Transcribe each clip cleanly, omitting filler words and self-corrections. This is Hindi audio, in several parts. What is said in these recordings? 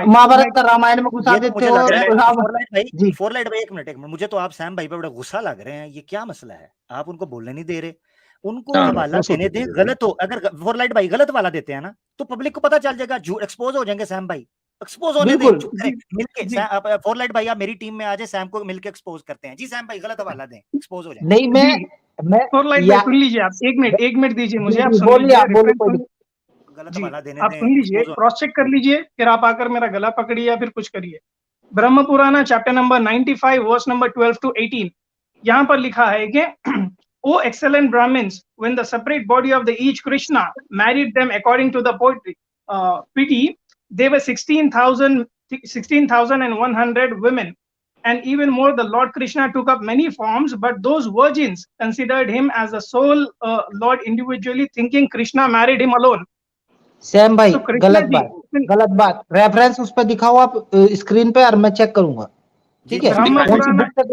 महाभारत का रामायण में घुसा ये तो देते मुझे हो लग रहा है राम फोरलाइट भाई, जी फोरलाइट भाई, एक मिनट, मुझे तो आप सैम भाई पे बड़ा गुस्सा लग रहे हैं। ये क्या मसला है? आप उनको बोलने नहीं दे रहे, उनको हाँ, हवाला देने दें। गलत हो, अगर फोरलाइट भाई गलत वाला देते हैं ना, तो पब्लिक को पता चल जाएगा, एक्सपोज हो जाएंगे सैम भाई, एक्सपोज होने दें, बिल्कुल चुप करें जी मिलके। जी फोरलाइट भाई आप मेरी टीम में आ जाए, सैम को मिलके एक्सपोज करते हैं। जी सैम भाई गलत हवाला दें, एक्सपोज हो जाए। नहीं जी मैं फोरलाइट भाई या सुन लीजिए आप, एक मिनट दीजिए मुझे, आप जी सुन बोलिए लीजिए, आप बोलिए रेफरेंस कोई सुन। दिक्कत गलत जी हवाला देने आप दें, सुन लीजिए, एक्सपोज हो। क्रॉस चेक कर लीजिए, फिर आप आकर मेरा गला पकड़िए या फिर कुछ करिए। Brahma Purana chapter number 95 verse number 12 to 18, यहाँ पर लिखा है कि O excellent Brahmins, when the separate body of the each Krishna married them according to the poetry, pity, they were 16,100 women. And even more, the Lord Krishna took up many forms, but those virgins considered him as the sole Lord individually, thinking Krishna married him alone. Sam भाई तो कृष्णा जी गलत बात रेफरेंस उस पर दिखाओ आप स्क्रीन पे और मैं चेक करूंगा ठीक है ब्रह्म दिखाएं, कौन सी पुराण बुक से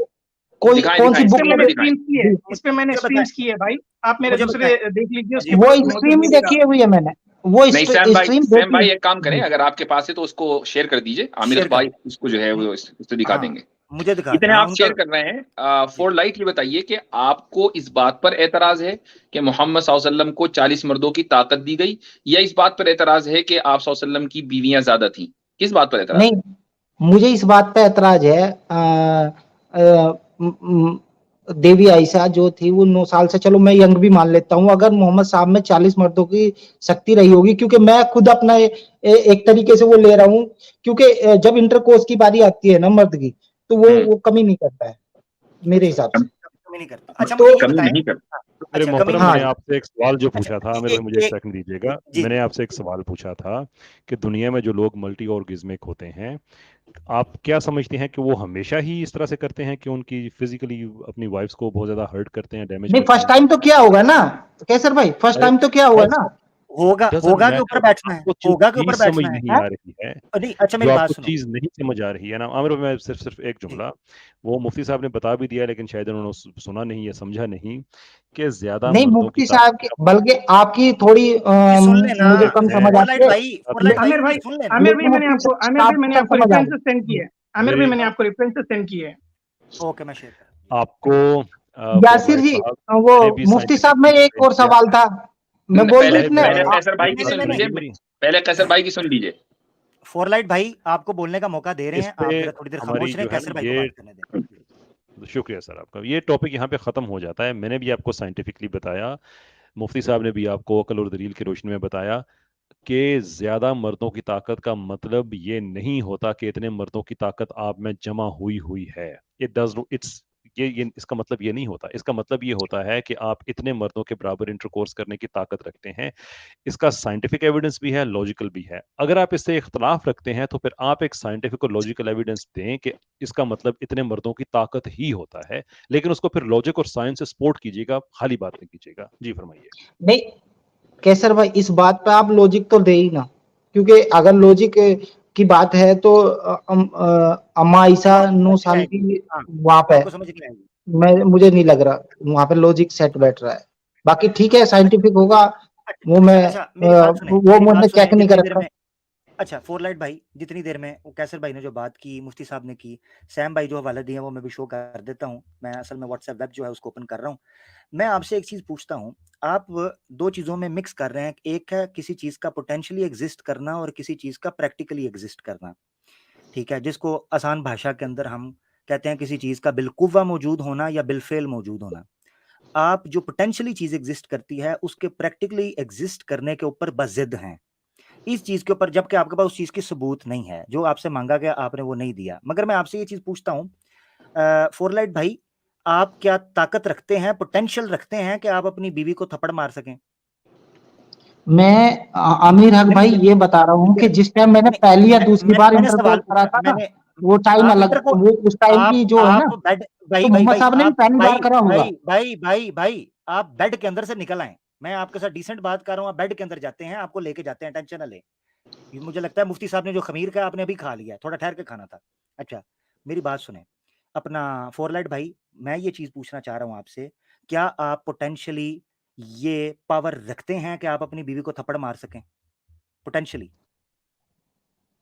कौन सी इस बुक पे में मैंने दिखाएं। स्ट्रीम्स किए, इस पे मैंने मुझे स्ट्रीम्स बताएं, किए भाई, आप मेरे मुझे दूसरे देख लीजिए, उसके वो ऊपर नोटिस स्ट्रीम मिलेगा। देखी हुई है मैंने वो नहीं सैम भाई, स्ट्रीम सैम भाई देखी एक काम करें, अगर आपके पास है तो उसको शेयर कर दीजिए, आमिर शेयर भाई करें। उसको जो है वो उसको दिखा हाँ, देंगे। मुझे दिखा इतने दें, हाँ, आप शेयर कर रहे हैं। फोर लाइट ये बताइए कि आपको इस बात पर एतराज है कि मोहम्मद सल्लल्लाहु अलैहि वसल्लम को 40 मर्दों की ताकत दी गई, या इस बात पर एतराज है कि आप सल्लल्लाहु अलैहि वसल्लम की बीवियां ज्यादा थी? किस बात पर एतराज नहीं मुझे इस बात पे ऐतराज है देवी आयशा जो थी वो 9 साल से चलो मैं यंग भी मान लेता हूँ अगर मोहम्मद साहब में 40 मर्दों की शक्ति रही होगी क्योंकि मैं खुद अपना एक तरीके से वो ले रहा हूँ क्योंकि जब इंटरकोर्स की बारी आती है ना मर्द की तो वो कमी नहीं करता है मेरे हिसाब से कमी नहीं करता। अच्छा तो मुझे ये कमी बताएं, नहीं करता। मेरे अच्छा कमी मोहतरम नहीं मैंने करता। आपसे एक सवाल जो पूछा अच्छा था, मेरे भाई मुझे एक सेकंड दीजिएगा। जी मैंने आपसे एक सवाल पूछा था कि दुनिया में जो लोग मल्टी ऑर्गेज्मिक होते हैं, आप क्या समझते हैं कि वो हमेशा ही इस तरह से करते हैं कि उनकी फिजिकली अपनी वाइफ्स को बहुत ज्यादा हर्ट करते हैं, डैमेज नहीं करते फर्स्ट हैं? टाइम तो क्या होगा ना कैसर भाई फर्स्ट अरे टाइम तो क्या होगा ना होगा डजंट के ऊपर मैटर, बैठना है, आपको होगा के ऊपर चीज समझ बैठना है। नहीं आ रही है। नहीं अच्छा जो मेरी बात आपको सुनो, चीज नहीं समझ आ रही है ना आमिर, मैं सिर्फ एक जुमला, वो मुफ्ती साहब ने बता भी दिया लेकिन शायद उन्होंने सुना नहीं या समझा नहीं कि ज्यादा नहीं मर्दों की मुफ्ती साहब की बल्कि आपकी थोड़ी सुन लेना मुझे कम समझ आती है फोरलाइट भाई आमिर उनकी भाई, सुन लेना। आमिर भाई लेकिन मैंने मुफ्ती आपको साहब की तक समझ आ रेफरेंसेस सेंड किए, आमिर भाई मेरी मैंने आपको रेफरेंसेस सेंड किए। ओके मैं शेयर कर आपको यासिर फोरलाइट जी साहब वो ने भी मुफ्ती साहब में साइंटिफिकली एक एक्सप्लेन और किया। सवाल था मैं बोल दूं पहले इसमें पहले आप कैसर भाई मेरी की बात सुन सुनिए लीजिए, मेरी। पहले कैसर भाई की सुन लीजिए। फोरलाइट भाई आपको बोलने का मौका दे रहे इस हैं, पे आप जरा थोड़ी देर हमारी खामोश रहें, जो है कैसर ना भाई को बात करने दें। शुक्रिया सर आपका, ये टॉपिक यहाँ पे ख़त्म हो जाता है। मैंने भी आपको साइंटिफिकली बताया, मुफ्ती साहब ने भी आपको अकल और दलील की रोशनी में बताया कि ज़्यादा मर्दों की ताकत का मतलब ये नहीं होता कि इतने मर्दों की ताकत आप में जमा हुई हुई है। इट डज इट्स ये इसका मतलब ये नहीं होता। इसका मतलब ये होता है कि आप इतने मर्दों के बराबर इंटरकोर्स करने की ताकत रखते हैं। इसका साइंटिफिक एविडेंस भी है, लॉजिकल भी है। अगर आप इससे इख्तलाफ रखते हैं तो फिर आप एक साइंटिफिक और लॉजिकल एविडेंस दें कि इसका मतलब इतने मर्दों की ताकत ही होता है, लेकिन उसको फिर लॉजिक और साइंस से सपोर्ट कीजिएगा, खाली बात नहीं कीजिएगा। जी फरमाइए। नहीं कैसर भाई इस बात पे आप लॉजिक तो दे ही ना क्योंकि अगर लॉजिक की बात है तो अम्मा ईसा 9 साल की वहां पे आपको समझ नहीं आएगी। मैं मुझे नहीं लग रहा वहां पे लॉजिक सेट बैठ रहा है बाकी ठीक है साइंटिफिक होगा वो मैं अच्छा मेरी बात सुने, वो मेरी मैंने बात सुने, चेक नहीं जितनी कर देर रखा में अच्छा फोरलाइट भाई जितनी देर में वो कैसर भाई ने जो बात की, मुफ्ती साहब ने की, सैम भाई जो हवाले दिए वो मैं भी शो कर देता हूँ। मैं असल में व्हाट्सएप वेब जो है उसको ओपन कर रहा हूँ। मैं आपसे एक चीज पूछता हूँ, आप दो चीजों में मिक्स कर रहे हैं। एक है किसी चीज का पोटेंशियली एग्जिस्ट करना और किसी चीज का प्रैक्टिकली एग्जिस्ट करना, ठीक है, जिसको आसान भाषा के अंदर हम कहते हैं किसी चीज का बिलकुवा मौजूद होना या बिलफेल मौजूद होना। आप जो पोटेंशियली चीज एग्जिस्ट करती है उसके प्रैक्टिकली एग्जिस्ट करने के ऊपर बजिद हैं इस चीज के ऊपर, जबकि आपके पास उस चीज की सबूत नहीं है। जो आपसे मांगा गया आपने वो नहीं दिया। मगर मैं आपसे ये चीज पूछता हूँ फोरलाइट भाई, आप क्या ताकत रखते हैं, पोटेंशियल रखते हैं कि आप अपनी बीवी को थप्पड़ मार सकें? मैं आमिर हक भाई ये बता रहा हूँ कि जिस टाइम मैंने पहली या दूसरी बार मैंने सवाल इंटरकोर्स करा पूछा, था ना मैंने वो टाइम आप अलग इंटरकोर्स वो उस टाइम की जो है ना आप बेड तो भाई भाई मोहम्मद भाई साहब ने भी आप पहली बार करा होगा भाई आप बेड के अंदर से निकल आए। मैं आपके साथ डिसेंट बात कर रहा हूँ, आप बेड के अंदर जाते हैं, आपको लेके जाते हैं, टेंशन ना ले। मुझे लगता है मुफ्ती साहब ने जो खमीर का आपने अभी खा लिया, थोड़ा ठहर के खाना था। अच्छा मेरी बात सुने अपना फोरलाइट भाई, मैं ये चीज पूछना चाह रहा हूँ आपसे, क्या आप पोटेंशियली ये पावर रखते हैं कि आप अपनी बीवी को थप्पड़ मार सकें पोटेंशियली?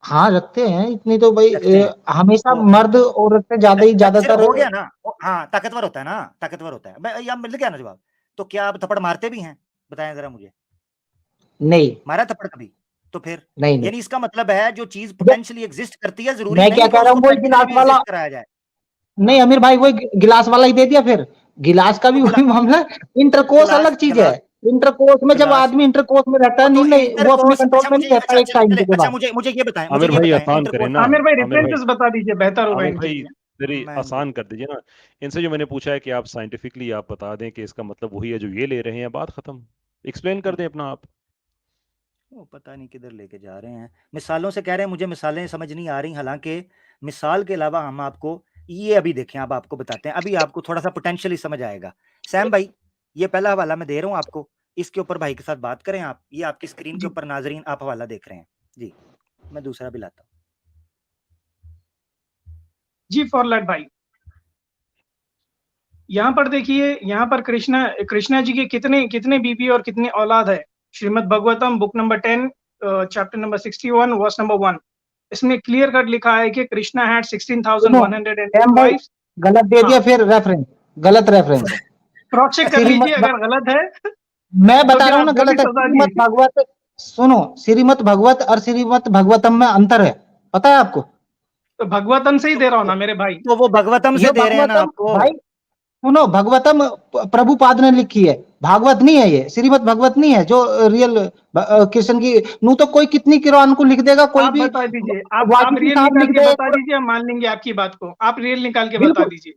हाँ रखते हैं इतनी तो भाई रखते हैं हमेशा तो मर्द औरत से ज्यादा ही सिर्फ ज्यादातर हो गया ना हाँ ताकतवर होता है ना ताकतवर होता है या मिल गया ना जवाब। तो क्या आप थप्पड़ मारते भी हैं बताएं जरा मुझे नहीं मारा थप्पड़ कभी तो फिर नहीं नहीं यानी इसका मतलब है जो चीज पोटेंशियली एग्जिस्ट करती है जरूरी मैं नहीं क्या कि कह रहा उसको हूँ वही प्रैक्टिकली गिलास भी वाला एग्जिस्ट कराया जाए। नहीं हाँ अमीर भाई वही गिलास वाला ही दे दिया फिर गिलास का भी तो वही मामला इंटरकोर्स गिलास अलग चीज है गिलास इंटरकोर्स में जब गिलास आदमी इंटरकोर्स में रहता है तो नहीं वो अपने इंटरकोर्स कंट्रोल अच्छा में मुझे नहीं रहता एक टाइम चले के अच्छा बाद मुझे ये बताएं आमिर भाई आसान करें इंटरकोर्स ना आमिर भाई आमिर भाई रेफरेंसेस बता दीजिए, बेहतर होगा आमिर इनके भाई लिए। मेरी मैं आसान कर दीजिए ना इनसे जो मैंने पूछा है कि आप साइंटिफिकली आप बता दें कि इसका मतलब वही है जो ये ले रहे हैं बात खत्म एक्सप्लेन कर दें अपना आप वो पता नहीं किधर लेके जा रहे हैं मिसालों से कह रहे हैं मुझे मिसालें समझ नहीं आ रही हालांकि मिसाल के अलावा हम आपको ये अभी देखें अब आपको बताते हैं अभी आपको थोड़ा सा पोटेंशियली समझ आएगा। सैम भाई ये पहला हवाला मैं दे रहा हूँ आपको इसके ऊपर भाई के साथ बात करें आप ये आपकी स्क्रीन के जी ऊपर नाजरीन आप हवाला देख रहे हैं जी मैं दूसरा भी लाता हूँ। जी फॉरलैट भाई, यहाँ पर देखिए, यहाँ पर कृष्णा कृष्णा जी के कितने कितने बीबी और कितने औलाद है। Shrimad Bhagavatam book number 10 chapter number 61 verse number 1 इसमें क्लियर कट लिखा है कि कृष्णा हैड सुनो 16,108 एम भाई वाइफ्स। गलत दे हाँ दिया फिर रेफरेंस गलत रेफरेंस है क्रॉस चेक कर श्रीमत लीजिए, अगर गलत है मैं तो बता फिर रहा हूँ आप ना जो भी गलत है सजा श्रीमत दी। भागवत सुनो श्रीमत भागवत और श्रीमत भागवतम में अंतर है पता है आपको तो भगवतम से ही दे रहा हूँ ना मेरे भाई। तो वो भगवतम ये से दे रहे हैं ना भागवतम आपको भाई सुनो भगवतम प्रभुपाद ने लिखी है भागवत नहीं है ये श्रीमद भागवत नहीं है जो रियल कृष्ण की नू तो कोई कितनी कुरान को लिख देगा कोई आप भी बता दीजिए, आप वाल्मीकि रियल साहब निकाल लिख के दे बता दीजिए, हम मान लेंगे आपकी बात को। आप रियल निकाल के बता बिल्कुल दीजिए।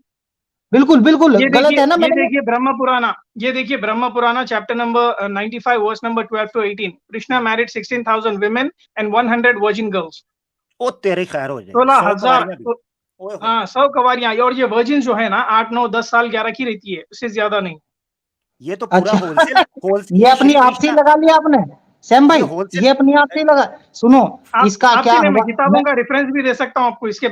बिल्कुल बिल्कुल ये गलत देखिए, है ना ये मैंने देखिए ब्रह्म पुराना, ये देखिए Brahma Purana chapter number 95 verse number 12 to 18। Krishna married 16,000 women and 100 virgin girls। ओ तेरे खैर हो जाए 100 16,000 कवारियां भी ओए होए हाँ 100 कवारियां। और ये वर्जिन जो है ना 8 9 10 साल 11 की रहती है, उससे ज्यादा नहीं। ये तो पूरा अच्छा होलसेल ये ये अपनी श्री आप से ही कृष्णा लगा लिया आपने सैम ये भाई होलसेल ये अपनी आप से ही लगा सुनो इसका आपके क्या लिए मैं हुआ किताबों का रेफरेंस भी दे सकता हूँ आपको इसके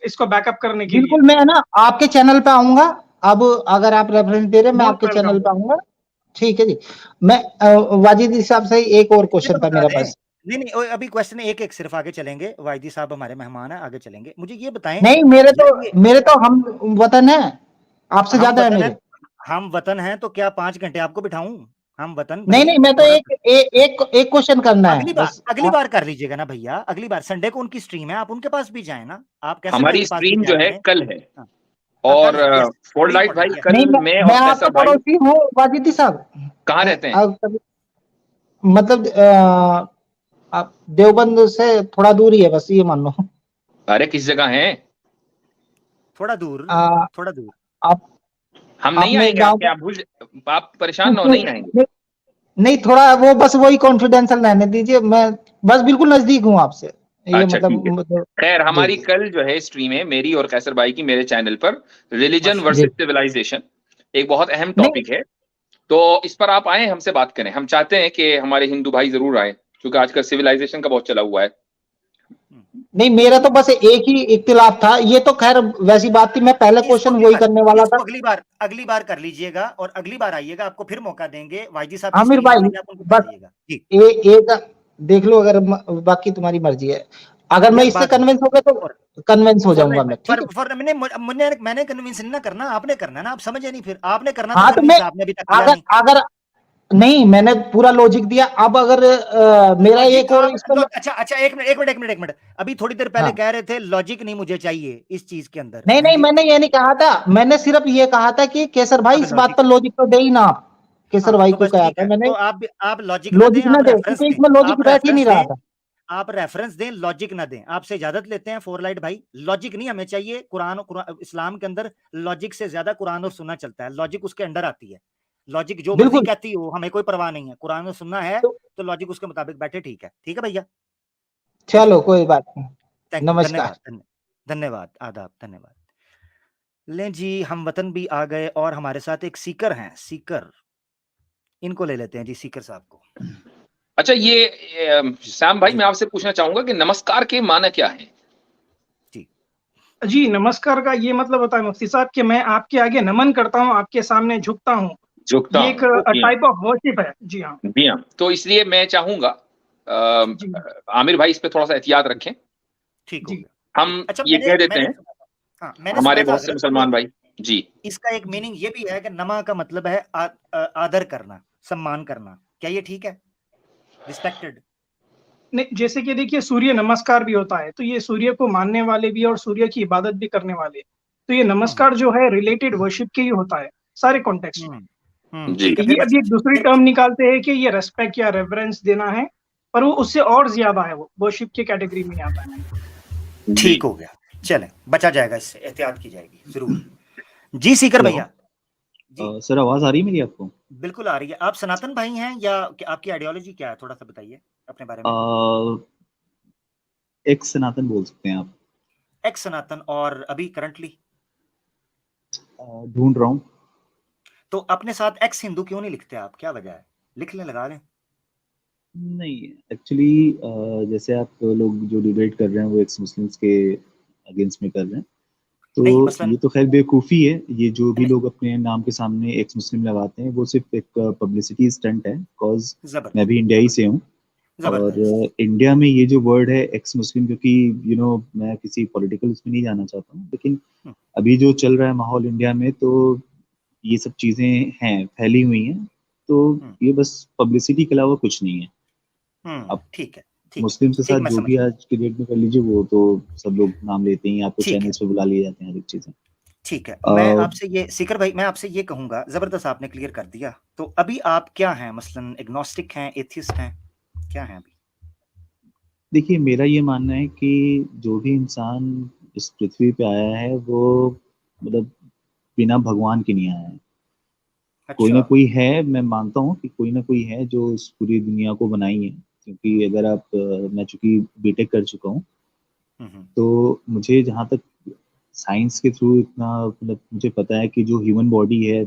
इसको बैकअप करने के लिए। बिल्कुल मैं ना आपके चैनल पे आऊंगा अब अगर आप रेफरेंस दे रहे हैं मैं मोस्ट आपके वेलकम। चैनल पे आऊंगा ठीक है जी मैं वाजिद साहब से एक और मुझे क्वेश्चन तो था बता मेरे दें पास नहीं नहीं अभी क्वेश्चन एक एक सिर्फ आगे चलेंगे वाइदी साहब हमारे मेहमान हैं आगे चलेंगे मुझे ये बताएं नहीं यार ये मेरे तो हम वतन है आपसे हम ज्यादा है वतन है मेरे हम वतन हैं तो क्या 5 घंटे आपको बिठाऊं हम वतन नहीं भाई नहीं मैं तो थोड़ा एक क्वेश्चन करना है बस अगली बार कर लीजिएगा ना भैया अगली बार संडे को उनकी स्ट्रीम है आप उनके पास भी जाए ना आप कैसे भाई हमारी के पास भी स्ट्रीम जो जाया है करें कल है हाँ, और कल है यस फोर वेरी लाइट भाई इंपॉर्टेंट कल नहीं मैं मैं और आपका कैसर भाई पड़ोसी हूँ वाजिद साहब कहाँ रहते हैं मतलब आप देवबंद से थोड़ा दूर ही है बस ये मान लो अरे किस जगह हैं थोड़ा दूर आ, थोड़ा दूर आप हम नहीं आपने आएंगे गांव आपके आप परेशान ना हो नहीं आएंगे नहीं, नहीं थोड़ा वो बस वही कॉन्फिडेंशियल रहने दीजिए मैं बस बिल्कुल नजदीक हूँ आपसे ये अच्छा ठीक है मतलब खैर जी हमारी कल जो है स्ट्रीम है मेरी और कैसर भाई की मेरे चैनल पर रिलीजन माशाल्लाह जी वर्सेस सिविलाइजेशन एक बहुत अहम नहीं टॉपिक है तो इस पर आप आए हमसे बात करें हम चाहते हैं कि हमारे हिंदू भाई जरूर आए क्योंकि आजकल सिविलाइजेशन का बहुत चला हुआ है नहीं मेरा तो बस एक ही इख्तिलाफ था ये तो खैर वैसी बात थी मैं पहले क्वेश्चन वही करने वाला था अगली बार कर लीजिएगा और अगली बार आइएगा आपको फिर मौका देंगे वाईजी साहब की आमिर स्क्रीन भाई आएगी आप उनको बस बताइएगा जी एक देख लो अगर बाकी तुम्हारी मर्जी है अगर मैं यार इससे बात कन्विंस हो गया तो कन्विंस हो फॉर जाऊंगा लाइफ मैं ठीक है फॉर मैंने कन्विंस नहीं ना करना आपने करना ना आप समझे नहीं फिर आपने करना तो हाँ तो मैं कन्विंस आपने अभी तक किया अगर नहीं अगर नहीं मैंने पूरा लॉजिक दिया अब अगर मेरा लॉजिक एक और आप इस पर अच्छा एक मिनट अभी थोड़ी देर पहले हाँ कह रहे थे लॉजिक नहीं मुझे चाहिए इस चीज के अंदर नहीं हैं नहीं जी मैंने ये नहीं कहा था मैंने सिर्फ ये कहा था कि केसर भाई अब इस बात लॉजिक पर लॉजिक तो दे ही ना आप केसर हाँ भाई तो को बस कहा ठीक था है मैंने तो आप लॉजिक ना दें लॉजिक ना आप दे रेफरेंस क्योंकि दें इसमें लॉजिक आप बैठ ही रेफरेंस नहीं रहा दें था आप रेफरेंस दें लॉजिक ना दें आपसे इजाजत लेते हैं फोर लाइट भाई लॉजिक नहीं हमें चाहिए कुरान इस्लाम के अंदर लॉजिक से ज्यादा कुरान और सुन्ना चलता है लॉजिक उसके अंडर आती है लॉजिक जो मर्जी बिल्कुल कहती हो हमें कोई परवाह नहीं है कुरान और सुन्ना है तो तो लॉजिक उसके मुताबिक बैठे ठीक है भैया जी चलो कोई बात नहीं थैंक यू नमस्कार धन्यवाद आदाब धन्यवाद लें जी हम वतन भी आ गए और हमारे साथ एक सीकर हैं सीकर इनको ले लेते हैं जी सीकर साहब को अच्छा ये श्याम भाई मैं आपसे पूछना चाहूंगा कि नमस्कार के माना क्या है जी नमस्कार का ये मतलब होता है मुफ्ती साहब कि मैं आपके आगे नमन करता हूँ, आपके सामने झुकता हूँ। झुकता ये एक टाइप ऑफ वर्शिप है। जी हाँ जी हाँ तो इसलिए मैं चाहूंगा जी आमिर भाई इस पे थोड़ा सा एहतियात रखें ठीक हो जी। गया। हम अच्छा, ये कह देते मैंने हैं, सुना था, हाँ, मैंने हमारे सुना था बहुत से हज़रत मुसलमान भाई जी, इसका एक जी। मीनिंग ये भी है कि नमा का मतलब है आदर करना, सम्मान करना। क्या ये ठीक है? रिस्पेक्टेड। नहीं, जैसे कि देखिए सूर्य नमस्कार भी होता है, तो ये सूर्य को मानने वाले भी और सूर्य की इबादत भी करने वाले। तो ये नमस्कार जो है रिलेटेड वर्शिप के ही होता है, सारे कॉन्टेक्स्ट में। जी। ठीक है, ये फिर अभी एक दूसरी फिर टर्म निकालते हैं कि ये रेस्पेक्ट या रेफरेंस देना है, पर वो उससे और ज्यादा है, वो वर्शिप की कैटेगरी में आता है। जी। ठीक हो गया। चलें, बचा जाएगा इससे, एहतियात की जाएगी ज़रूर। जी सीकर हेलो। भैया। जी, सर आवाज आ रही है मेरी आपको? बिल्कुल आ रही है। आप सनातन भाई हैं या आपकी आइडियोलॉजी क्या है? थोड़ा-सा बताइए अपने बारे में। एक्स सनातन बोल सकते हैं आप। एक्स सनातन और अभी करंटली? ढूंढ रहा हूँ। तो अपने साथ एक्स हिंदू क्यों नहीं लिखते आप? क्या वजह है? लिख लें, लगा लें। नहीं, एक्चुअली जैसे आप लोग जो डिबेट कर रहे हैं वो एक्स मुस्लिम्स के अगेंस्ट में कर रहे हैं, नहीं, तो मसलन ये तो खैर बेवकूफ़ी है। ये जो भी नहीं, लोग अपने नाम के सामने एक्स मुस्लिम लगाते हैं वो सिर्फ एक पब्लिसिटी स्टंट है, बिकॉज मैं ज़बरदस्त, भी इंडियाई से हूँ। और ज़बरदस्त। इंडिया में ये जो वर्ड है एक्स मुस्लिम, क्योंकि मैं किसी पॉलिटिकल उसमें नहीं जाना चाहता हूँ, लेकिन हुँ, अभी जो चल रहा है माहौल इंडिया में, तो ये सब चीजें हैं, फैली हुई हैं, तो हुँ, ये बस पब्लिसिटी के अलावा कुछ नहीं है। अब ठीक है, ठीक है, मुस्लिम के ठीक, साथ मैं जो समझ भी गया। आज की डेट में कर लीजिए, वो तो सब लोग नाम लेते हैं, आपको ठीक है, चैनल्स पे बुला लिए जाते हैं, हर एक चीजें। ठीक है। मैं अ, आपसे ये सीकर भाई, मैं आपसे ये कहूँगा, ज़बरदस्त आपने क्लियर कर दिया। तो अभी आप क्या हैं? मसलन एग्नोस्टिक हैं, एथियस्ट हैं, क्या हैं अभी? देखिए, मेरा ये मानना है कि जो भी इंसान इस पृथ्वी पे आया है वो मतलब बिना भगवान के नहीं आया है। कोई ना अच्छा। कोई है, मैं मानता हूँ कि कोई ना कोई है जो इस पूरी दुनिया को बनाई है, क्योंकि अगर मैं चूंकि बीटेक कर चुका हूँ, हुँ, हुँ, तो मुझे जहाँ तक साइंस के थ्रू इतना मतलब मुझे पता है कि जो ह्यूमन बॉडी है,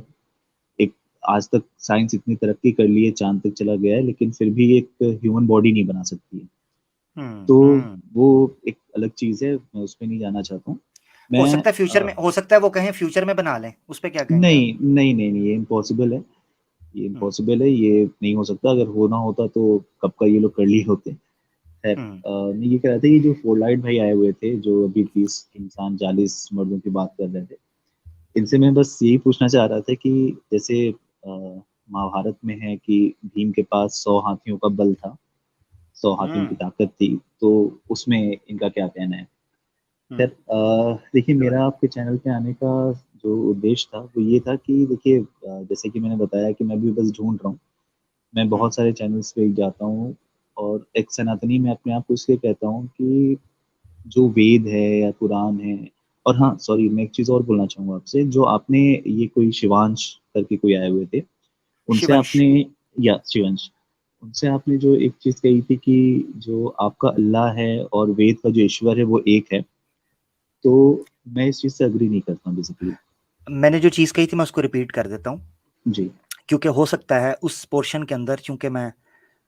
एक आज तक साइंस इतनी तरक्की कर ली है, चांद तक चला गया है, लेकिन फिर भी एक ह्यूमन बॉडी नहीं बना सकती है। तो हुँ। वो एक अलग चीज़ है, मैं उसमें नहीं जाना चाहता हूँ। हो मैं सकता है फ्यूचर में, हो सकता है वो कहें फ्यूचर में बना लें, उस पे क्या कहेंगे आप? नहीं नहीं नहीं नहीं, ये इम्पॉसिबल है। ये हुँ, इम्पॉसिबल है, ये नहीं हो सकता। अगर होना होता तो कब का ये लोग कर लिए होते। खैर, हुँ, मैं ये कह रहा था, ये जो फोरलाइट भाई आए हुए थे, जो अभी 30 इंसान 40 मर्दों की बात कर रहे थे, इनसे मैं बस यही पूछना चाह रहा था कि जैसे महाभारत में है कि भीम के पास 100 हाथियों का बल था, 100 हाथियों की हुँ, ताकत थी, तो उसमें इनका क्या कहना है? हुँ, खैर, देखिए, मेरा ज़बरदस्त। आपके चैनल पे आने का जो उद्देश्य था वो ये था कि देखिए, जैसे कि मैंने बताया कि मैं भी बस ढूंढ रहा हूँ। मैं हुँ, बहुत सारे चैनल्स पे जाता हूँ, और एक सनातनी मैं अपने आप को इसलिए कहता हूँ कि जो वेद है या कुरान है, और हाँ सॉरी, मैं एक चीज़ और बोलना चाहूँगा आपसे, जो आपने ये कोई शिवांश करके कोई आए हुए थे, उनसे शिवंश। आपने, या शिवंश, उनसे आपने जो एक चीज़ कही थी कि जो आपका अल्लाह है और वेद का जो ईश्वर है वो एक है, तो मैं इस चीज़ से अग्री नहीं करता हूँ बेसिकली। मैंने जो चीज़ कही थी मैं उसको रिपीट कर देता हूँ, जी। क्योंकि हो सकता है उस पोर्शन के अंदर, चूँकि मैं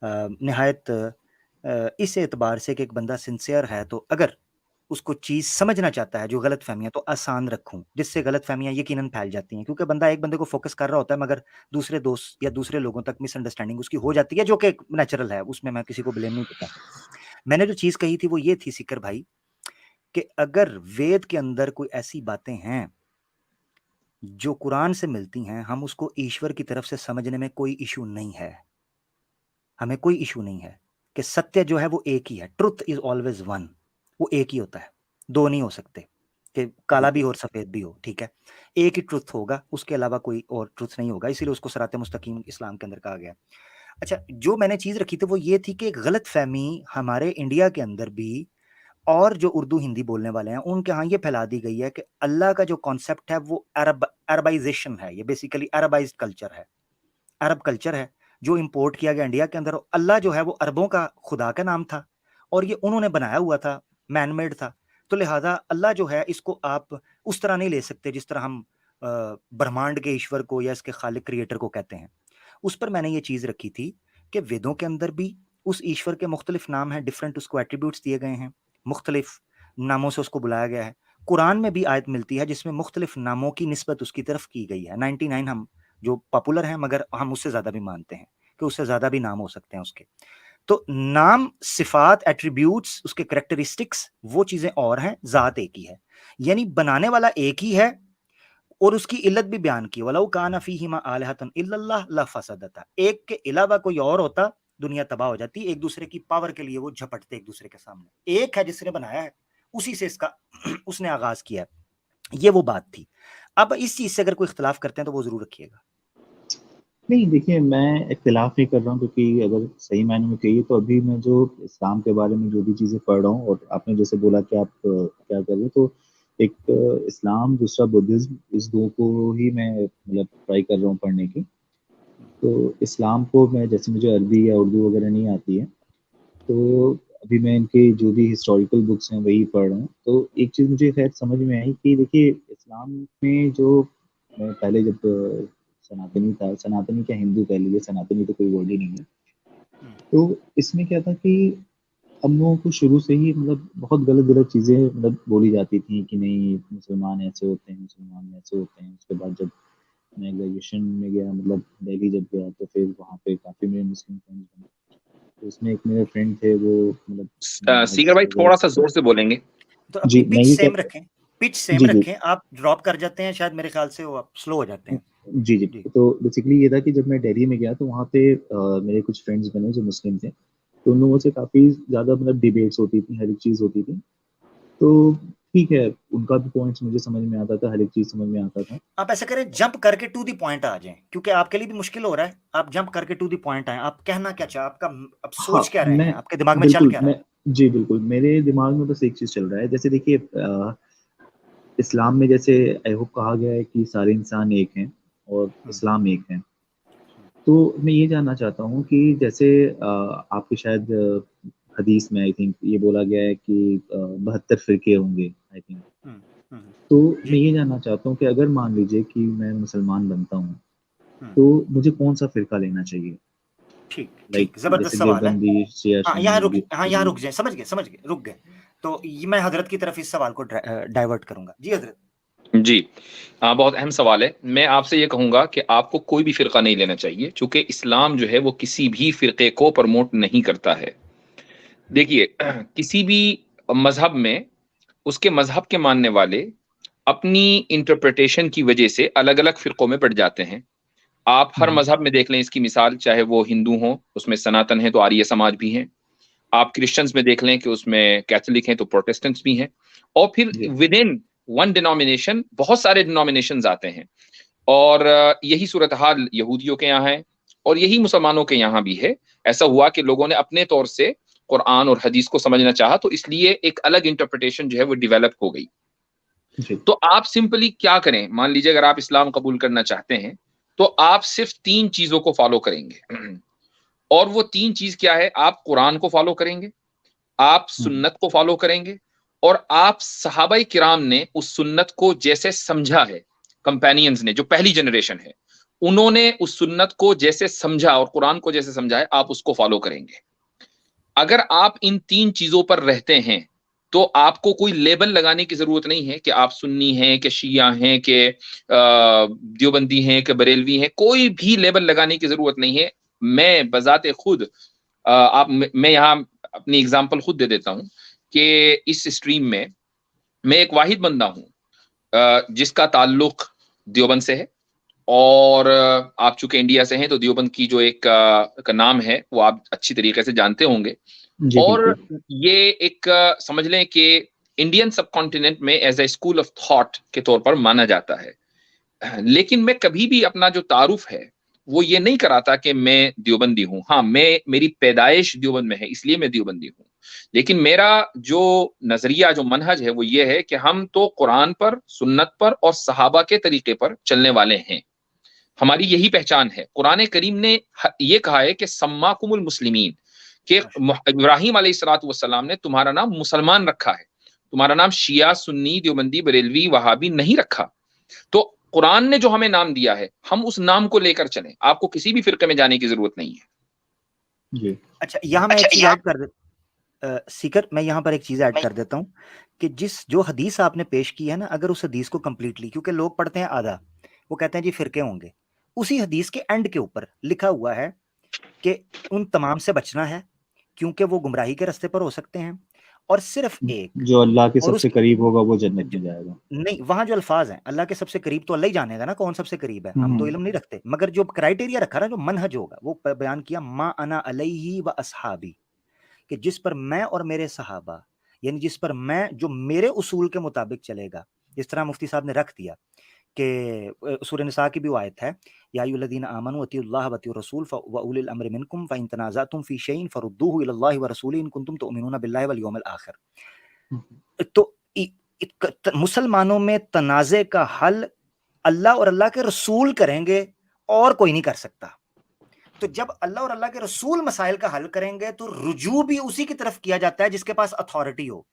निहायत इस एतबार से कि एक बंदा सिंसियर है, तो अगर उसको चीज़ समझना चाहता है जो गलतफ़हमियाँ, तो आसान रखूँ, जिससे गलतफ़हमियाँ यकीनन फैल जाती हैं। क्योंकि बंदा एक बंदे को फ़ोकस कर रहा होता है, मगर दूसरे दोस्त या दूसरे लोगों तक मिसअंडरस्टैंडिंग उसकी हो जाती है, जो कि नेचुरल है, उसमें मैं किसी को ब्लेम नहीं करता। मैंने जो चीज़ कही थी वो ये थी सीकर भाई, कि अगर वेद के अंदर कोई ऐसी बातें हैं जो कुरान से मिलती हैं, हम उसको ईश्वर की तरफ से समझने में कोई इश्यू नहीं है। हमें कोई इश्यू नहीं है कि सत्य जो है वो एक ही है, ट्रुथ इज़ ऑलवेज़ वन, वो एक ही होता है, 2 नहीं हो सकते कि काला भी हो और सफ़ेद भी हो, ठीक है? एक ही ट्रुथ होगा, उसके अलावा कोई और ट्रुथ नहीं होगा, इसीलिए उसको सिरात मुस्तकीम इस्लाम के अंदर कहा गया है। अच्छा, जो मैंने चीज़ रखी थी वो ये थी कि गलतफ़हमी हमारे इंडिया के अंदर भी, और जो उर्दू हिंदी बोलने वाले हैं उनके यहाँ ये फैला दी गई है कि अल्लाह का जो कॉन्सेप्ट है वो अरबाइजेशन है, ये बेसिकली अरबाइज्ड कल्चर है, अरब कल्चर है जो इंपोर्ट किया गया इंडिया के अंदर। अल्लाह जो है वो अरबों का खुदा का नाम था और ये उन्होंने बनाया हुआ था, मैन मेड था। तो लिहाजा अल्लाह जो है इसको आप उस तरह नहीं ले सकते जिस तरह हम ब्रह्मांड के ईश्वर को या इसके खालिक क्रिएटर को कहते हैं। उस पर मैंने ये चीज़ रखी थी कि वेदों के अंदर भी उस ईश्वर के मुख्तलिफ नाम हैं, डिफरेंट उसको एट्रीब्यूट्स दिए गए हैं, मुख्तलिफ नामों से उसको बुलाया गया है। कुरान में भी आयत मिलती है जिसमें मुख्तलिफ नामों की निस्बत उसकी तरफ की गई है। 99 हम जो पॉपुलर हैं, मगर हम उससे ज़्यादा भी मानते हैं कि उससे ज़्यादा भी नाम हो सकते हैं उसके। तो नाम, सिफात, एट्रीब्यूट्स, उसके करेक्टरिस्टिक्स, वो चीजें और हैं, जात एक ही है। यानी बनाने वाला एक ही है और उसकी इल्लत भी बयान की, वलौ काना फीहिमा आलिहतुन इल्लल्लाह लफसदता, एक के अलावा कोई और होता दुनिया तबाह हो जाती। एक दूसरे की पावर के लिए वो झपटते एक दूसरे के सामने। एक है जिसने बनाया है, उसी से इसका उसने आगाज किया है। ये वो बात थी। अब इस चीज से अगर कोई इख्तिलाफ करते हैं तो वो जरूर रखिएगा। नहीं देखिए, मैं इख्तिलाफ नहीं कर रहा हूँ, क्योंकि अगर सही मायने में कहिए तो अभी मैं जो इस्लाम के बारे में जो भी चीज़ें पढ़ रहा हूँ, और आपने जैसे बोला कि आप क्या कर रहे हो, तो एक इस्लाम, दूसरा बुद्धिज्म, इस दो को ही मैं मतलब ट्राई कर रहा हूँ पढ़ने की। तो इस्लाम को मैं, जैसे मुझे अरबी या उर्दू वगैरह नहीं आती है, तो अभी मैं इनके जो भी हिस्टोरिकल बुक्स हैं वही पढ़ रहा हूँ। तो एक चीज़ मुझे खैर समझ में आई कि देखिए, इस्लाम में जो, मैं पहले जब सनातनी था, सनातनी क्या, हिंदू कह लीजिए, सनातनी तो कोई वर्ड ही नहीं है। तो इसमें क्या था कि हम लोगों को शुरू से ही मतलब बहुत गलत गलत चीज़ें मतलब बोली जाती थी कि नहीं, मुसलमान ऐसे होते हैं, मुसलमान ऐसे होते हैं। उसके बाद जब मैं ग्रेजुएशन में गया, मतलब दिल्ली जब गया, तो फिर वहाँ पे काफ़ी मेरे मुस्लिम फ्रेंड्स बने। तो उसमें एक मेरे फ्रेंड थे, वो मतलब नमाज सीकर भाई वगैरह थोड़ा सा जोर से बोलेंगे। तो अपनी जी, मैं पिच ये सेम कह, रखें, पिच सेम जी जी रखें। आप ड्रॉप कर जाते हैं शायद, मेरे ख्याल से वो आप स्लो हो जाते हैं। जी जी। जी तो बेसिकली ये था कि जब मैं दिल्ली में गया तो वहाँ पे मेरे कुछ फ्रेंड्स बने जो मुस्लिम थे। तो उन लोगों से काफ़ी ज़्यादा मतलब डिबेट्स होती थी, हर एक चीज़ होती थी। तो ठीक है, उनका भी पॉइंट्स मुझे समझ में आता था, हर एक चीज़ समझ में आता था। आप ऐसा करें, जंप करके टू द पॉइंट आ जाएं, क्योंकि आपके लिए भी मुश्किल हो रहा है। आप जंप करके टू द पॉइंट आए। आप कहना क्या चाह, आपका अब सोच हाँ, क्या रहे मैं हैं, आपके दिमाग में चल बिल्कुल, क्या रहा मैं है? जी बिल्कुल, मेरे दिमाग में बस एक चीज़ चल रहा है। जैसे देखिए, इस्लाम में जैसे आई होप कहा गया है कि सारे इंसान एक हैं और इस्लाम एक है। तो मैं ये जानना चाहता हूँ कि जैसे आपके शायद हदीस में आई थिंक ये बोला गया है कि 72 फ़िरके होंगे आई थिंक। तो मैं जी ये जानना चाहता हूँ कि अगर मान लीजिए कि मैं मुसलमान बनता हूँ, हम्म, तो मुझे कौन-सा फ़िरका लेना चाहिए? ठीक लाइक ठीक, जबरदस्त जैसे सवाल है। देवबंदी, शिया हाँ यहाँ सुन्नी, रुक, हाँ यहाँ रुक बरेलवी। जाए, समझ गए, रुक गए। तो ये मैं हजरत की तरफ इस सवाल को डाइवर्ट करूंगा। जी हजरत। जी, बहुत अहम सवाल है। मैं आपसे ये कहूँगा कि आपको कोई भी फ़िरका नहीं लेना चाहिए, चूँकि इस्लाम जो है वो किसी भी फ़िरके को प्रमोट नहीं करता है। देखिए, किसी भी मज़हब में उसके मज़हब के मानने वाले अपनी इंटरप्रिटेशन की वजह से अलग-अलग फ़िरकों में बँट जाते हैं। आप हर मज़हब में देख लें इसकी मिसाल, चाहे वो हिंदू हों, उसमें सनातन है तो आर्य समाज भी हैं। आप क्रिश्चियंस में देख लें कि उसमें कैथोलिक हैं तो प्रोटेस्टेंट्स भी हैं। और फिर जी, विद इन वन डिनोमिनेशन बहुत सारे डिनोमिनेशंस आते हैं। और यही सूरत हाल यहूदियों के यहाँ है और यही मुसलमानों के यहाँ भी है। ऐसा हुआ कि लोगों ने अपने तौर से कुरान और हदीस को समझना चाहा, तो इसलिए एक अलग इंटरप्रिटेशन जो है वो डेवलप हो गई। जी, तो आप सिंपली क्या करें, मान लीजिए अगर आप इस्लाम कबूल करना चाहते हैं, तो आप सिर्फ 3 चीज़ों को फ़ॉलो करेंगे। और वो 3 चीज़ क्या है? आप कुरान को फ़ॉलो करेंगे, आप हुँ, सुन्नत को फ़ॉलो करेंगे और आप सहाबाए किराम ने उस सुन्नत को जैसे समझा है, कंपेनियंस ने, जो पहली जनरेशन है, उन्होंने उस सुन्नत को जैसे समझा और कुरान को जैसे समझा है, आप उसको फ़ॉलो करेंगे। अगर आप इन 3 चीज़ों पर रहते हैं, तो आपको कोई लेबल लगाने की ज़रूरत नहीं है कि आप सुन्नी हैं, कि शिया हैं, कि देवबंदी हैं, कि बरेलवी हैं, कोई भी लेबल लगाने की ज़रूरत नहीं है। मैं बज़ाते खुद मैं यहाँ अपनी एग्ज़ाम्पल खुद दे देता हूँ कि इस स्ट्रीम में मैं एक वाहिद बंदा हूँ जिसका ताल्लुक देवबंद से है। और आप चूँकि इंडिया से हैं, तो देवबंद की जो एक का नाम है, वो आप अच्छी तरीके से जानते होंगे। जी और बिल्कुल। ये एक समझ लें कि इंडियन सबकॉन्टिनेंट में as a school of thought के तौर पर माना जाता है। लेकिन मैं कभी भी अपना जो तारुफ है वो ये नहीं कराता कि मैं देवबंदी हूँ। हाँ, मैं, मेरी पैदाइश देवबंद में है इसलिए मैं देवबंदी हूँ। लेकिन मेरा जो नजरिया, जो मनहज है, वो ये है कि हम तो कुरान पर, सुन्नत पर और सहाबा के तरीके पर चलने वाले हैं। हमारी यही पहचान है। कुरान करीम ने ये कहा है कि सम्माकुमुल मुस्लिमीन, कि इब्राहिम अलैहिस्सलातु वस्सलाम ने तुम्हारा नाम मुसलमान रखा है, तुम्हारा नाम शिया, सुन्नी, देवबंदी, बरेलवी, वहाबी नहीं रखा। तो कुरान ने जो हमें नाम दिया है, हम उस नाम को लेकर चलें। आपको किसी भी फिरके में जाने की जरूरत नहीं है। जी, अच्छा, यहाँ मैं एक चीज ऐड कर सीकर, मैं यहाँ पर एक चीज ऐड कर देता हूँ कि जो हदीस आपने पेश की है ना, अगर उस हदीस को कंप्लीटली, क्योंकि लोग पढ़ते हैं आधा, वो कहते हैं जी फिरके होंगे, उसी हदीस के एंड के ऊपर लिखा हुआ है कि उन तमाम से बचना है, क्योंकि वो गुमराही के रास्ते पर हो सकते हैं, और सिर्फ एक, जो अल्लाह के और सबसे उसकी करीब होगा वो जन्नत में जाएगा। नहीं, वहां जो अल्फाज हैं अल्लाह के सबसे करीब तो अल्लाह ही जानेगा ना कौन सबसे करीब है, हम तो इल्म नहीं रखते, मगर जो क्राइटेरिया रखा ना, जो मनहज होगा वो बयान किया, मा अना अलैहि व अस्हाबी, कि जिस पर मैं और मेरे सहाबा, यानी जिस पर मैं, जो मेरे उसूल के मुताबिक चलेगा, जिस तरह मुफ्ती साहब ने रख दिया कि सूरह निसा की भी वो आयत है, या अय्युहल्लज़ीना आमनू अतिउल्लाह व अतिउर रसूल व उलिल अम्रि मिनकुम फ़इन तनाज़अतुम फ़ी शैइन फरुद्दूहु इलल्लाहि व रसूलिही इन कुंतुम तुमिनूना बिल्लाहि वल यौमिल आखिर। तो मुसलमानों में तनाज़े का हल अल्लाह और अल्लाह के रसूल करेंगे और कोई नहीं कर सकता। तो जब अल्लाह और अल्लाह के रसूल मसाइल का हल करेंगे तो रुजू भी उसी की तरफ किया जाता है जिसके पास अथॉरिटी हो।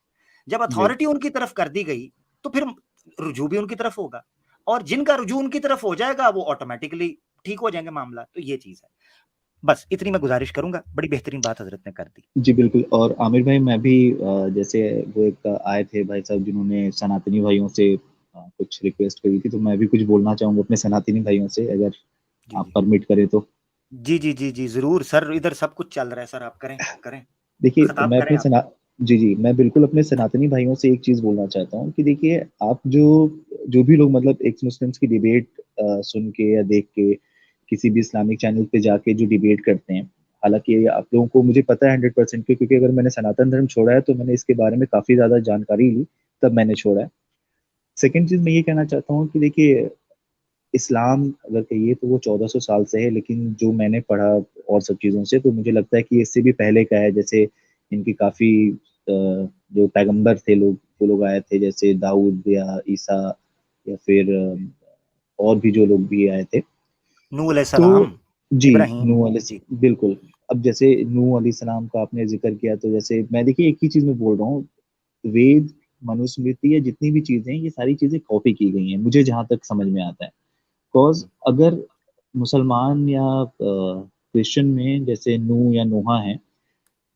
जब अथॉरिटी उनकी तरफ कर दी गई तो फिर रुजू भी उनकी तरफ होगा, और जिनका रुजू उनकी तरफ हो जाएगा वो ऑटोमेटिकली ठीक हो जाएंगे मामला। तो ये चीज है, बस इतनी मैं गुजारिश करूंगा। बड़ी बेहतरीन बात हजरत ने कर दी। जी बिल्कुल। और आमिर भाई, मैं भी जैसे वो एक आए थे भाई साहब जिन्होंने सनातनी भाइयों से कुछ रिक्वेस्ट करी थी, तो मैं भी कुछ बोलना चाहूंगा अपने सनातनी भाइयों से, अगर आप परमिट करें तो। जी जी जी जी जरूर सर, इधर सब कुछ चल रहा है सर, आप करें करें। देखिए, खिताब मैं करें अपने आप। जी मैं बिल्कुल अपने सनातनी भाइयों से एक चीज बोलना चाहता हूँ कि देखिए, आप जो भी लोग मतलब एक्स मुस्लिम्स की डिबेट सुन के या देख के किसी भी इस्लामिक चैनल पे जाके जो डिबेट करते हैं, हालांकि आप लोगों को मुझे पता है 100% क्योंकि अगर मैंने सनातन धर्म छोड़ा है तो मैंने इसके बारे में काफी ज्यादा जानकारी ली, तब मैंने छोड़ा है। सेकेंड चीज मैं ये कहना चाहता हूँ कि देखिए, इस्लाम अगर कहिए तो वो 1400 साल से है, लेकिन जो मैंने पढ़ा और सब चीज़ों से, तो मुझे लगता है कि इससे भी पहले का है। जैसे इनकी काफ़ी जो पैगंबर थे, लोग जो लोग आए थे, जैसे दाऊद या ईसा या फिर और भी जो लोग भी आए थे, नूह अलैहिस्सलाम, तो जी इब्राहीम। नूह जी बिल्कुल। अब जैसे नूह अलैहिस्सलाम का आपने जिक्र किया, तो जैसे मैं देखिए एक ही चीज़ में बोल रहा हूँ, वेद, मनुस्मृति या जितनी भी चीज़ें हैं, ये सारी चीज़ें कॉपी की गई हैं मुझे जहाँ तक समझ में आता है। बिकॉज अगर मुसलमान या क्रिश्चियन में जैसे नूह या नोहा है,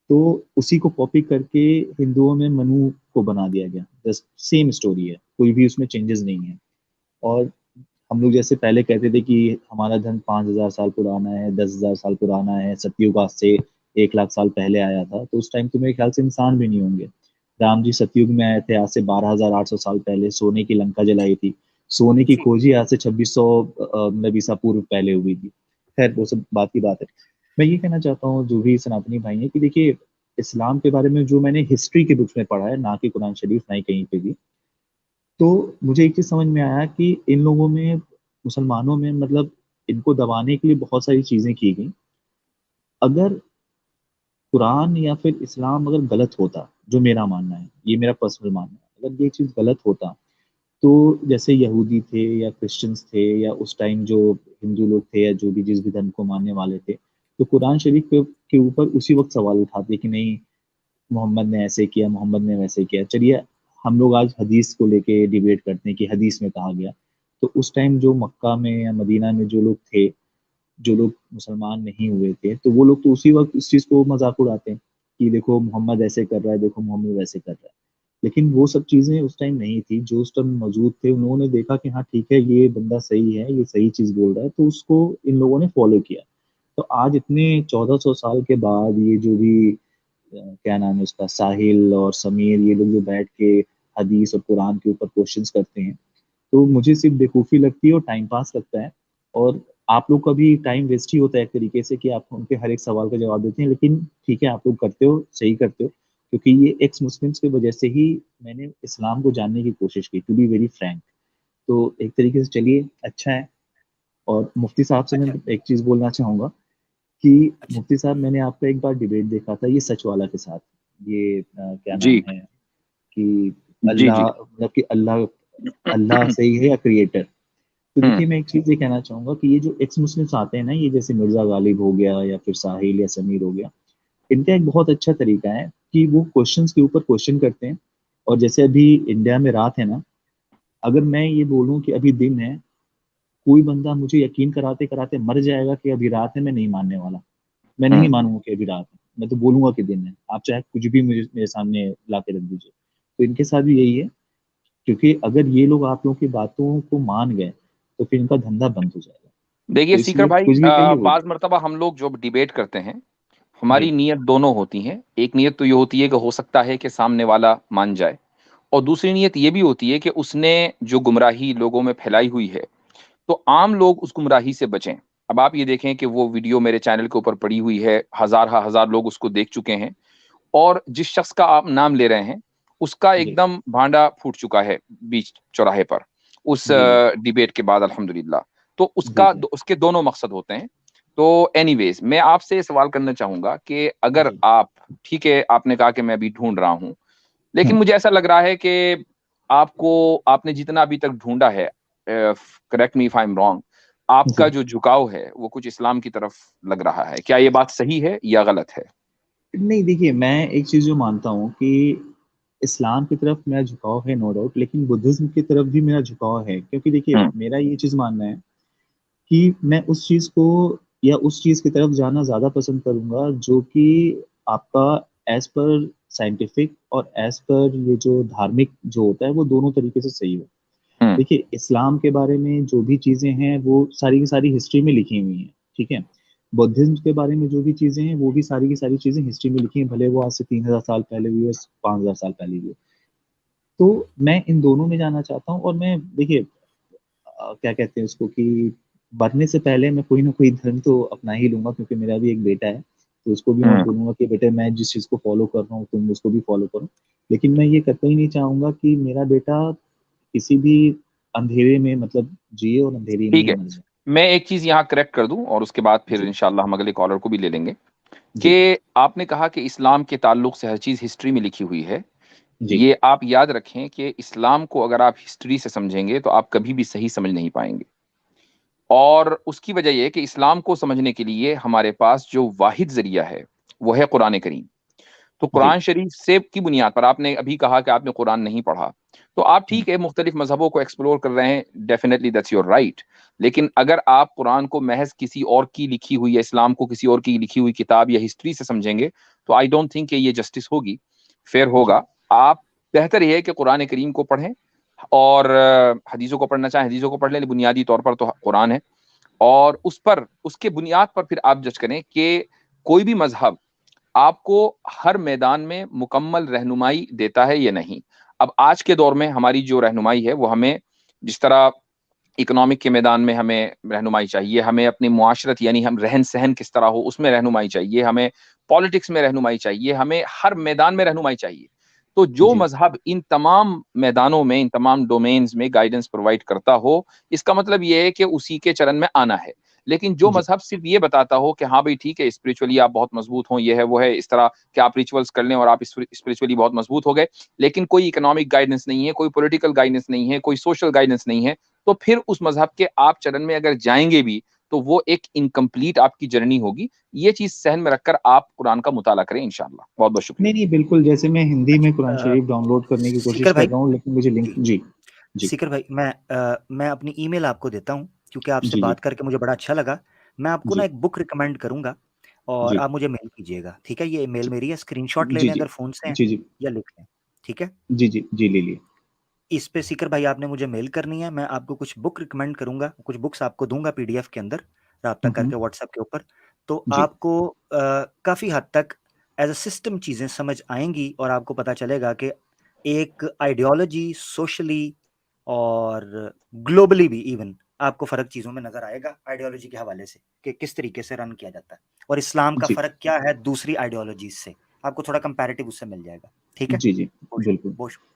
तो उसी को कॉपी करके हिंदुओं में मनु को बना दिया गया। जस्ट सेम स्टोरी है, कोई भी उसमें चेंजेस नहीं है। और हम लोग जैसे पहले कहते थे कि हमारा धर्म 5000 साल पुराना है, 10,000 साल पुराना है, सतयुग आज से 1 लाख साल पहले आया था, तो उस टाइम तो मेरे ख्याल से इंसान भी नहीं होंगे। राम जी सतयुग में आए थे आज से 12,800 साल पहले, सोने की लंका जलाई थी। सोने की जी खोज ही आज से 2600 मतलब ईसा पूर्व पहले हुई थी। खैर वो सब बात की बात है। मैं ये कहना चाहता हूँ जो भी सनातनी भाई हैं कि देखिए, इस्लाम के बारे में जो मैंने हिस्ट्री के बुक्स में पढ़ा है, ना कि कुरान शरीफ, ना ही कहीं पे भी, तो मुझे एक चीज समझ में आया कि इन लोगों में, मुसलमानों में, मतलब इनको दबाने के लिए बहुत सारी चीजें की गई। अगर कुरान या फिर इस्लाम अगर गलत होता, जो मेरा मानना है, ये मेरा पर्सनल मानना है, अगर ये चीज गलत होता, तो जैसे यहूदी थे या क्रिश्चियंस थे या उस टाइम जो हिंदू लोग थे या जो भी जिस भी धर्म को मानने वाले थे, तो कुरान शरीफ के ऊपर उसी वक्त सवाल उठाते कि नहीं, मोहम्मद ने ऐसे किया, मोहम्मद ने वैसे किया। चलिए, हम लोग आज हदीस को लेके डिबेट करते हैं कि हदीस में कहा गया, तो उस टाइम जो मक्का में या मदीना में जो लोग थे, जो लोग मुसलमान नहीं हुए थे, तो वो लोग तो उसी वक्त इस चीज़ को मजाक उड़ाते हैं कि देखो मोहम्मद ऐसे कर रहा है, देखो मोहम्मद वैसे कर रहा है। लेकिन वो सब चीज़ें उस टाइम नहीं थी। जो उस टाइम मौजूद थे उन्होंने देखा कि हाँ ठीक है, ये बंदा सही है, ये सही चीज़ बोल रहा है, तो उसको इन लोगों ने फॉलो किया। तो आज इतने 1400 साल के बाद ये जो भी क्या नाम है उसका, साहिल और समीर, ये लोग जो बैठ के हदीस और कुरान के ऊपर क्वेश्चंस करते हैं, तो मुझे सिर्फ बेवकूफ़ी लगती है और टाइम पास लगता है। और आप लोग का भी टाइम वेस्ट ही होता है एक तरीके से कि आप उनके हर एक सवाल का जवाब देते हैं। लेकिन ठीक है, आप लोग करते हो, सही करते हो, क्योंकि ये एक्स मुस्लिम्स की वजह से ही मैंने इस्लाम को जानने की कोशिश की, टू बी वेरी फ्रैंक। तो एक तरीके से चलिए, अच्छा है। और मुफ्ती साहब से मैं अच्छा एक चीज़ बोलना चाहूँगा कि अच्छा। मुफ्ती साहब, मैंने आपका एक बार डिबेट देखा था ये सच वाला के साथ। ये क्या जी नाम है कि जी अल्लाह, जी। मतलब कि अल्लाह, अल्लाह सही है या क्रिएटर। तो देखिए, मैं एक चीज ये कहना चाहूंगा कि ये जो एक्स मुस्लिम्स आते हैं ना, ये जैसे मिर्जा गालिब हो गया या फिर साहिल या समीर हो गया, इनका एक बहुत अच्छा तरीका है कि वो क्वेश्चंस के ऊपर क्वेश्चन करते हैं। और जैसे अभी इंडिया में रात है ना, अगर मैं ये बोलूं कि अभी दिन है, कोई बंदा मुझे यकीन कराते कराते मर जाएगा कि अभी रात है, मैं नहीं मानने वाला। मैं नहीं मानूंगा कि अभी रात है, मैं तो बोलूंगा कि दिन है। आप चाहे कुछ भी मुझे मेरे सामने ला के रख दीजिए। तो इनके साथ भी यही है, क्योंकि अगर ये लोग आप लोगों की बातों को मान गए तो फिर इनका धंधा बंद हो जाएगा। देखिए तो सीकर इसलिए भाई, कुछ भी कहिए, बोलिए। बाज मर्तबा हम लोग जो डिबेट करते हैं, हमारी जी नीयत दोनों होती हैं। एक नीयत तो ये होती है कि हो सकता है कि सामने वाला मान जाए, और दूसरी नीयत ये भी होती है कि उसने जो गुमराही लोगों में फैलाई हुई है तो आम लोग उस गुमराही से बचें। अब आप ये देखें कि वो वीडियो मेरे चैनल के ऊपर पड़ी हुई है, हजार लोग उसको देख चुके हैं, और जिस शख्स का आप नाम ले रहे हैं उसका जी एकदम भांडा फूट चुका है बीच चौराहे पर उस जी जी डिबेट के बाद अल्हम्दुलिल्लाह। तो जी जी उसके दोनों मकसद होते हैं। तो एनीवेज मैं आपसे सवाल करना चाहूंगा कि अगर जी आप, ठीक है आपने कहा कि मैं अभी ढूंढ रहा हूं, लेकिन हम्म, मुझे ऐसा लग रहा है कि आपने जितना अभी तक ढूंढा है, correct me if I am wrong, आपका जी जो झुकाव है वो कुछ इस्लाम की तरफ लग रहा है। क्या ये बात सही है या गलत है? नहीं देखिए, मैं एक चीज जो मानता हूँ कि इस्लाम की तरफ मेरा झुकाव है, नो डाउट, लेकिन बुद्धिज्म की तरफ भी मेरा झुकाव है, क्योंकि देखिए हम्म मेरा ये चीज मानना है कि मैं उस चीज को या उस चीज की तरफ जाना ज्यादा पसंद करूंगा जो कि आपका एज पर साइंटिफिक और एज पर ये जो धार्मिक जो होता है वो दोनों तरीके से सही हो। हम्म देखिए इस्लाम के बारे में जो भी चीजें हैं वो सारी की सारी हिस्ट्री में लिखी हुई हैं, ठीक है। बुद्धिज्म के बारे में जो भी चीजें हैं वो भी सारी की सारी चीजें हिस्ट्री में लिखी हैं, भले वो आज से 3000 साल पहले भी हो, 5000 साल पहले भी हो। तो मैं इन दोनों में जाना चाहता हूँ, और मैं देखिए क्या कहते हैं उसको कि मरने से पहले मैं कोई ना कोई धर्म तो अपना ही लूंगा, क्योंकि मेरा भी एक बेटा है, तो उसको भी मैं हम्म बोलूंगा कि बेटे मैं जिस चीज को फॉलो कर रहा हूँ तुम उसको भी फॉलो करो। लेकिन मैं ये कतई नहीं चाहूंगा कि मेरा बेटा किसी भी अंधेरे में मतलब जिए और अंधेरे में ठीक ही है, मर जाए। मैं एक चीज यहाँ करेक्ट कर दूं और उसके बाद फिर जी इंशाल्लाह हम अगले कॉलर को भी ले लेंगे। जी कि आपने कहा कि इस्लाम के ताल्लुक से हर चीज हिस्ट्री में लिखी हुई है। जी ये आप याद रखें कि इस्लाम को अगर आप हिस्ट्री से समझेंगे तो आप कभी भी सही समझ नहीं पाएंगे। और उसकी वजह यह है कि इस्लाम को समझने के लिए हमारे पास जो वाहिद जरिया है वो है कुरान करीम। तो जी कुरान शरीफ से की बुनियाद पर, आपने अभी कहा कि आपने कुरान नहीं पढ़ा, तो आप हम्म, ठीक है मुख्तलिफ मजहबों को एक्सप्लोर कर रहे हैं, डेफिनेटली दैट्स योर राइट। लेकिन अगर आप कुरान को महज किसी और की लिखी हुई या इस्लाम को किसी और की लिखी हुई किताब या हिस्ट्री से समझेंगे तो आई डोंट थिंक कि ये जस्टिस होगी, फेयर जी होगा। आप, बेहतर यह है कि कुरान करीम को पढ़ें, और हदीसों को पढ़ना चाहें हदीसों को पढ़ लें, बुनियादी तौर पर तो कुरान है। और उस पर, उसके बुनियाद पर फिर आप जज करें कि कोई भी मजहब आपको हर मैदान में मुकम्मल रहनुमाई देता है या नहीं। अब आज के दौर में हमारी जो रहनुमाई है वो हमें, जिस तरह इकोनॉमिक के मैदान में हमें रहनुमाई चाहिए, हमें अपनी मुआशरत यानी हम रहन सहन किस तरह हो उसमें रहनुमाई चाहिए, हमें पॉलिटिक्स में रहनुमाई चाहिए, हमें हर मैदान में रहनुमाई चाहिए। तो जो जी मजहब इन तमाम मैदानों में, इन तमाम डोमेन्स में गाइडेंस प्रोवाइड करता हो, इसका मतलब ये है कि उसी के चरण में आना है। लेकिन जो जी मजहब सिर्फ ये बताता हो कि हाँ भाई ठीक है स्पिरिचुअली आप बहुत मजबूत हो, ये है वो है, इस तरह कि आप रिचुअल्स कर लें और आप स्पिरिचुअली बहुत मजबूत हो गए, लेकिन कोई इकोनॉमिक गाइडेंस नहीं है, कोई पॉलिटिकल गाइडेंस नहीं है, कोई सोशल गाइडेंस नहीं है, तो फिर उस मजहब के आप चरण में अगर जाएंगे भी तो वो एक इनकम्प्लीट आपकी जर्नी होगी। ये चीज सहन में रखकर आप कुरान का मुताला करें इंशाल्लाह। बहुत बहुत शुक्रिया। नहीं नहीं बिल्कुल, जैसे मैं हिंदी में कुरान अच्छा, शरीफ डाउनलोड करने की कोशिश सीकर कर भाई रहा हूँ, लेकिन मुझे लिंक जी जी जी सीकर भाई, मैं अपनी ईमेल आपको देता हूँ क्योंकि आपसे जी जी बात करके मुझे बड़ा अच्छा लगा। मैं आपको ना जी एक बुक रिकमेंड करूंगा और जी आप मुझे मेल कीजिएगा, ठीक है? ये मेल मेरी है, स्क्रीनशॉट ले जी लें जी अगर फ़ोन से हैं जी जी या लिख लें, ठीक है? जी जी जी ले लिए। इस पे सीकर भाई आपने मुझे मेल करनी है, मैं आपको कुछ बुक रिकमेंड करूँगा, कुछ बुक्स आपको दूँगा पीडीएफ के अंदर, राब्ता हम्म, करके व्हाट्सएप के ऊपर। तो जी आपको काफ़ी हद तक एज़ अ सिस्टम चीज़ें समझ आएँगी और आपको पता चलेगा कि एक आइडियोलॉजी सोशली और ग्लोबली भी इवन आपको फ़र्क चीज़ों में नज़र आएगा आइडियोलॉजी के हवाले से कि किस तरीके से रन किया जाता है और इस्लाम का जी फ़र्क क्या है दूसरी आइडियोलॉजीज़ से, आपको थोड़ा कंपैरेटिव उससे मिल जाएगा, ठीक है? जी जी बहुत बिल्कुल। बहुत शुक्रिया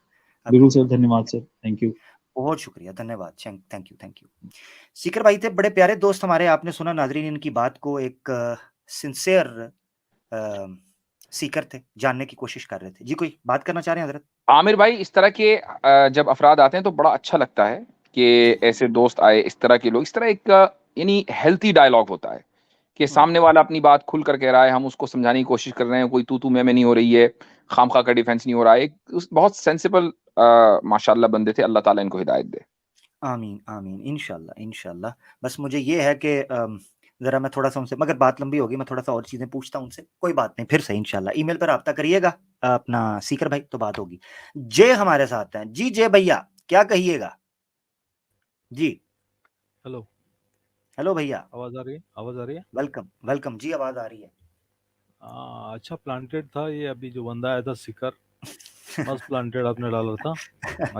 आपकी बिल्कुल सर, मेहरबानी। धन्यवाद सर, थैंक यू। बहुत शुक्रिया, धन्यवाद, thank you, thank you. Sikar भाई थे बड़े प्यारे दोस्त हमारे, आपने सुना नाज़रीन इनकी बात को, एक सिंसियर सीकर थे, जानने की कोशिश कर रहे थे। जी, कोई बात करना चाह रहे हैं हज़रत? आमिर भाई, इस तरह के जब अफराद आते हैं तो बड़ा अच्छा लगता है कि जी। ऐसे दोस्त आए, इस तरह के लोग, इस तरह एक यानी हेल्थी डायलॉग होता है कि हुँ, सामने वाला अपनी बात खुल कर कह रहा है, हम उसको समझाने की कोशिश कर रहे हैं, कोई तू तू मैं नहीं हो रही है, खामखा का डिफेंस नहीं हो रहा है। बहुत सेंसिबल माशाल्लाह बंदे थे, अल्लाह ताला इनको हिदायत दे। आमीन, आमीन, इंशाअल्लाह, इंशाअल्लाह। बस मुझे ये है कि ज़रा मैं थोड़ा-सा उनसे, मगर बात लंबी होगी, मैं थोड़ा-सा और चीज़ें पूछता हूँ उनसे, कोई बात नहीं, फिर से इंशाअल्लाह ईमेल पर राब्ता करिएगा अपना सीकर भाई, तो बात होगी। जय हमारे साथ हैं। जी, जय भैया, क्या कहिएगा? जी, हेलो, हेलो भैया, आवाज़ आ रही है? आवाज़ आ रही है? Welcome, welcome. जी, आवाज़ आ रही है। अच्छा प्लांटेड था ये, अभी जो बंदा आया था सिकर, मस्त प्लांटेड आपने डाला था।